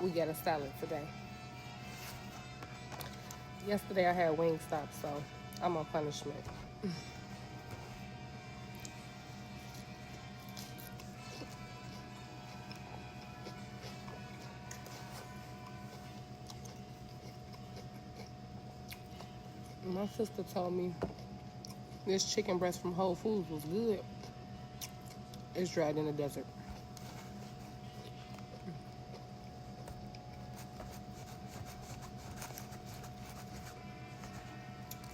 we get a salad today. Yesterday I had Wingstop, so I'm on punishment. My sister told me this chicken breast from Whole Foods was good. It's dried in the desert.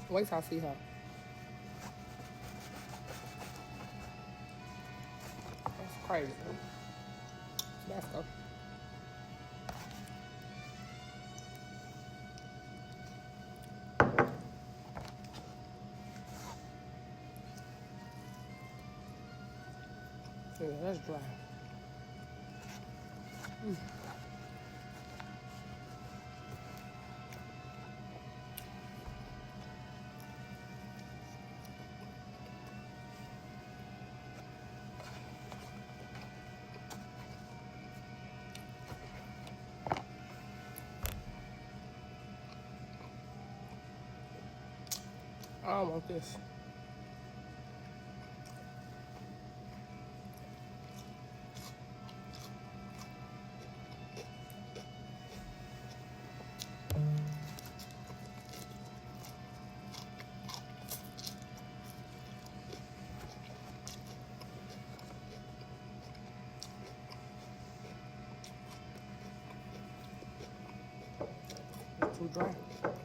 Wait till I see her. That's crazy. Let's go. Yeah, that's dry. I don't want this. It's too dry.